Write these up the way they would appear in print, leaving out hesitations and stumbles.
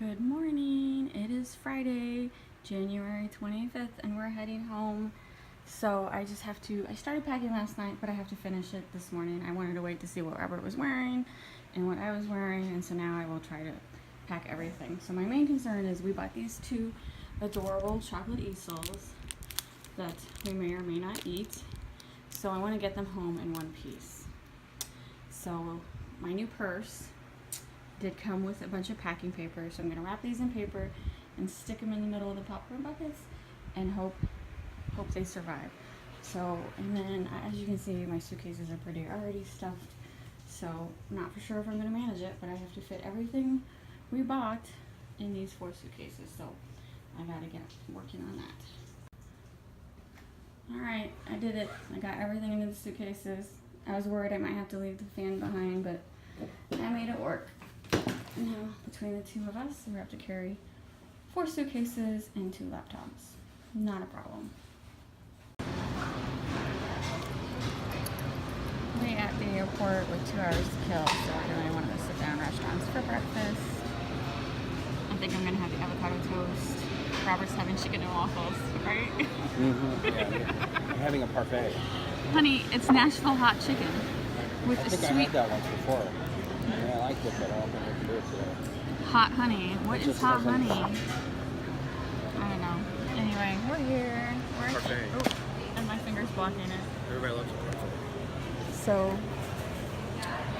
Good morning. It is Friday, January 25th, and we're heading home. So I started packing last night, but I have to finish it this morning. I wanted to wait to see what Robert was wearing and what I was wearing, and so now I will try to pack everything. So my main concern is we bought these two adorable chocolate easels that we may or may not eat. So I want to get them home in one piece. So my new purse did come with a bunch of packing paper, so I'm going to wrap these in paper and stick them in the middle of the popcorn buckets and hope they survive. So, and then as you can see, my suitcases are already stuffed, so I'm not for sure if I'm going to manage it, but I have to fit everything we bought in these 4 suitcases, so I got to get working on that. Alright, I did it. I got everything into the suitcases. I was worried I might have to leave the fan behind, but I made it work. Now, between the two of us, we have to carry 4 suitcases and 2 laptops. Not a problem. We're at the airport with 2 hours to kill, so I really wanted to sit down restaurants for breakfast. I think I'm going to have the avocado toast. Robert's having chicken and waffles, right? Mm-hmm. Yeah, I'm having a parfait. Honey, it's Nashville hot chicken with I a think I sweet had that once before. Yeah, I liked it, but I don't think I can do it today. hot honey. What It is just hot doesn't- honey? I don't know. Anyway, we're here. We're Parfait. Oh, and my finger's blocking it. Everybody loves it. So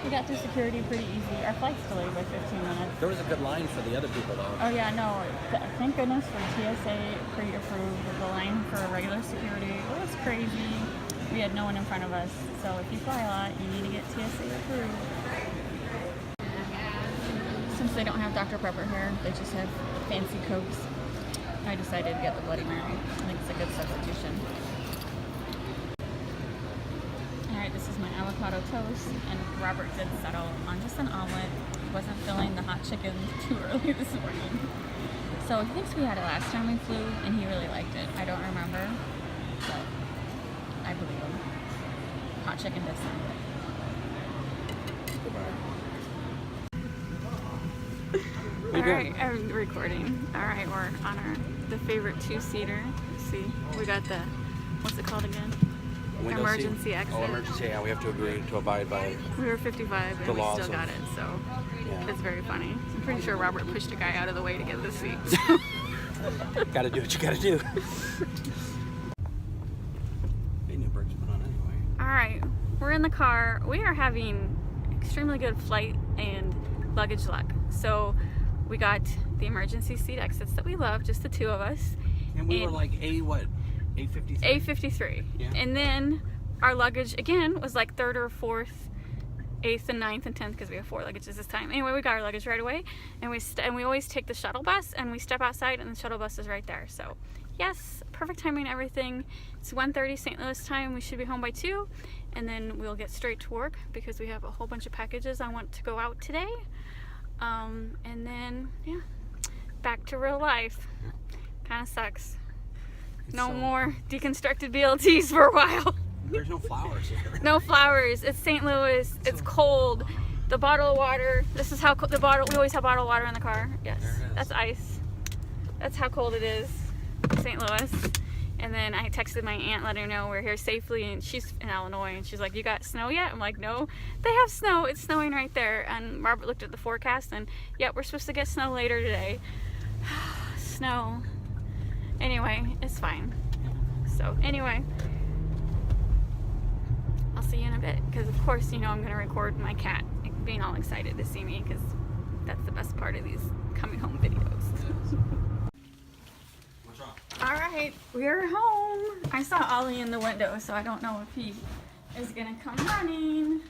we got through security pretty easy. Our flight's delayed by 15 minutes. There was a good line for the other people, though. Oh yeah, no. Thank goodness for TSA pre-approved. The line for regular security, it was crazy. We had no one in front of us. So if you fly a lot, you need to get TSA approved. Since they don't have Dr. Pepper here, they just have fancy Cokes. I decided to get the Bloody Mary. I think it's a good substitution. Alright, this is my avocado toast, and Robert did settle on just an omelet. Wasn't feeling the hot chicken too early this morning. So he thinks we had it last time we flew, and he really liked it. I don't remember, but I believe him. Hot chicken does sound good. Alright, I'm recording. Alright, we're on the favorite 2-seater. Let's see, we got the, what's it called again? Window Emergency seat. exit. Oh, emergency, yeah, we have to agree to abide by. We were 55 and The we laws still got of- it, so Yeah. it's very funny. I'm pretty sure Robert pushed a guy out of the way to get the seat. Gotta do what you gotta do. Hindenburg's put on anyway. Alright, we're in the car. We are having extremely good flight and luggage luck. So we got the emergency seat exits that we love, just the 2 of us. And we were And- like A53? A53. Yeah. And then our luggage again was like 3rd or 4th, 8th and 9th and 10th because we have 4 luggages this time. Anyway, we got our luggage right away, and we always take the shuttle bus, and we step outside and the shuttle bus is right there. So yes, perfect timing, everything. It's 1:30 St. Louis time. We should be home by 2, and then we'll get straight to work because we have a whole bunch of packages I want to go out today. And then yeah, back to real life. Kind of sucks. No more deconstructed BLTs for a while. There's no flowers here. No flowers. It's St. Louis. It's cold. The bottle of water. This is how the bottle. We always have bottled water in the car. Yes, There it is. that's ice. That's how cold it is, St. Louis. And then I texted my aunt, letting her know we're here safely, and she's in Illinois, and she's like, "You got snow yet?" I'm like, "No, they have snow. It's snowing right there." And Robert looked at the forecast, and yeah, we're supposed to get snow later today. Snow. Anyway, it's fine. So anyway, I'll see you in a bit, because of course, you know, I'm going to record my cat being all excited to see me, because that's the best part of these coming home videos. What's wrong? Alright, we're home. I saw Ollie in the window, so I don't know if he is going to come running.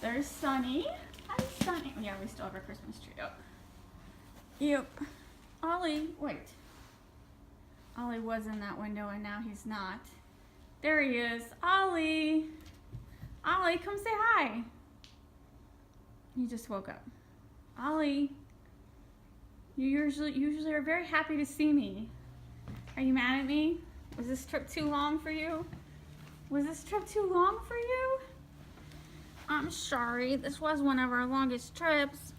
There's Sunny. Hi, Sunny. Yeah, we still have our Christmas tree up. Yep. Ollie, wait. Ollie was in that window and now he's not. There he is. Ollie. Ollie, come say hi. He just woke up. Ollie. You usually are very happy to see me. Are you mad at me? Was this trip too long for you? Was this trip too long for you? I'm sorry. This was one of our longest trips.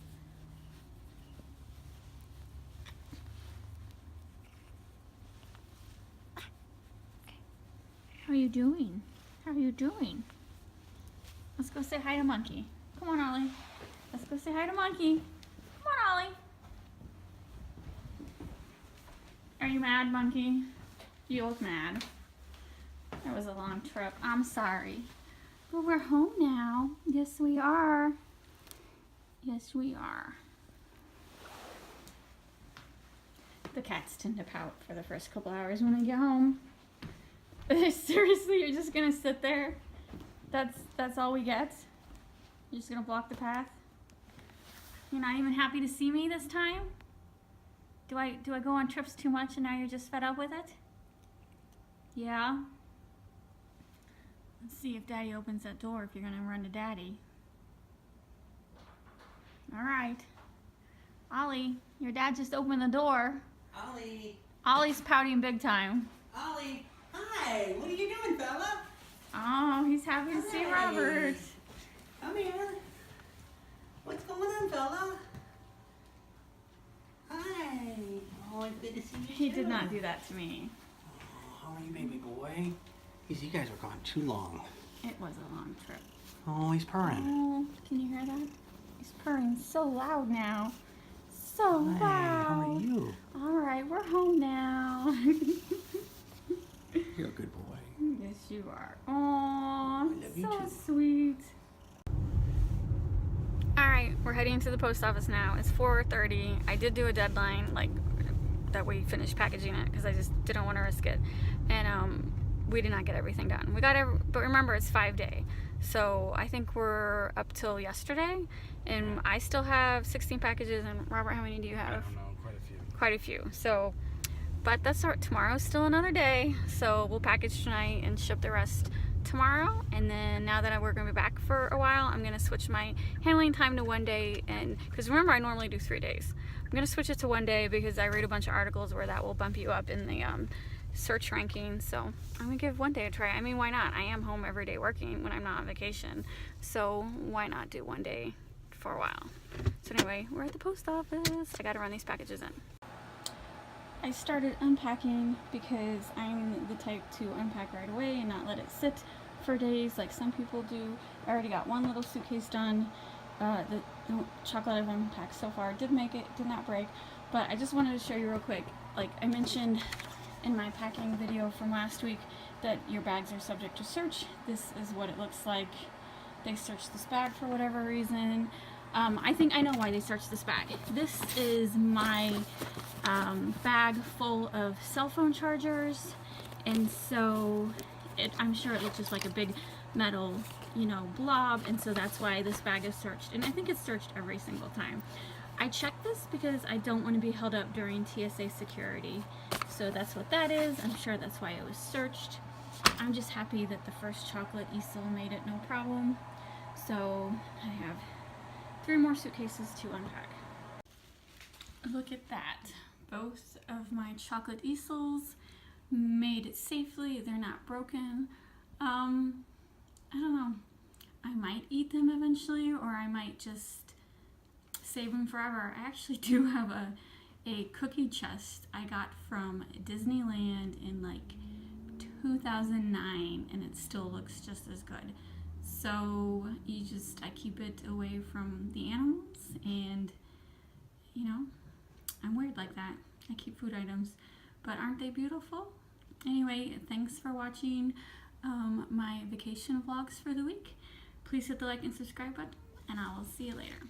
How are you doing? How are you doing? Let's go say hi to Monkey. Come on, Ollie. Let's go say hi to Monkey. Come on, Ollie. Are you mad, Monkey? You look mad. That was a long trip. I'm sorry. But we're home now. Yes, we are. Yes, we are. The cats tend to pout for the first couple hours when I get home. Seriously, you're just gonna sit there? That's all we get? You're just gonna block the path? You're not even happy to see me this time? Do I go on trips too much and now you're just fed up with it? Yeah? Let's see if Daddy opens that door if you're gonna run to Daddy. Alright. Ollie, your dad just opened the door. Ollie, Ollie's pouting big time. Ollie, hi. What are you doing, fella? Oh, he's happy to see Robert. Come here. What's going on, fella? Hi. Oh, it's good to see you. He too. did not do that to me. Oh, how are you, baby boy? You guys were gone too long. It was a long trip. Oh, he's purring. Oh, can you hear that? He's purring so loud now. So Hi, loud. how are you? All right, we're home now. You're a good boy. Yes, you are. Oh, love you so too. sweet. All right, we're heading to the post office now. It's 4:30. I did do a deadline, like that we finished packaging it because I just didn't want to risk it, and we did not get everything done. We got but remember it's 5-day, so I think we're up till yesterday, and I still have 16 packages. And Robert, how many do you have? I don't know, quite a few. Quite a few. So, but that's tomorrow's still another day, so we'll package tonight and ship the rest tomorrow. And then now that we're going to be back for a while, I'm going to switch my handling time to 1 day, and because remember I normally do 3 days. I'm going to switch it to 1 day because I read a bunch of articles where that will bump you up in the search ranking. So I'm gonna give 1 day a try. I mean, why not? I am home every day working when I'm not on vacation, so why not do 1 day for a while? So anyway, we're at the post office. I gotta run these packages in. I started unpacking because I'm the type to unpack right away and not let it sit for days like some people do. I already got one little suitcase done. The chocolate I've unpacked so far did not break, but I just wanted to show you real quick. Like I mentioned in my packing video from last week that your bags are subject to search. This is what it looks like. They searched this bag for whatever reason. I think I know why they searched this bag. This is my bag full of cell phone chargers, and so I'm sure it looks just like a big metal, blob, and so that's why this bag is searched. And I think it's searched every single time. I checked this because I don't want to be held up during TSA security. So that's what that is. I'm sure that's why it was searched. I'm just happy that the first chocolate easel made it no problem. So I have 3 more suitcases to unpack. Look at that. Both of my chocolate easels made it safely. They're not broken. I don't know. I might eat them eventually, or I might just save them forever. I actually do have a cookie chest I got from Disneyland in like 2009, and it still looks just as good. So I keep it away from the animals, and I'm weird like that. I keep food items, but aren't they beautiful? Anyway, thanks for watching my vacation vlogs for the week. Please hit the like and subscribe button, and I will see you later.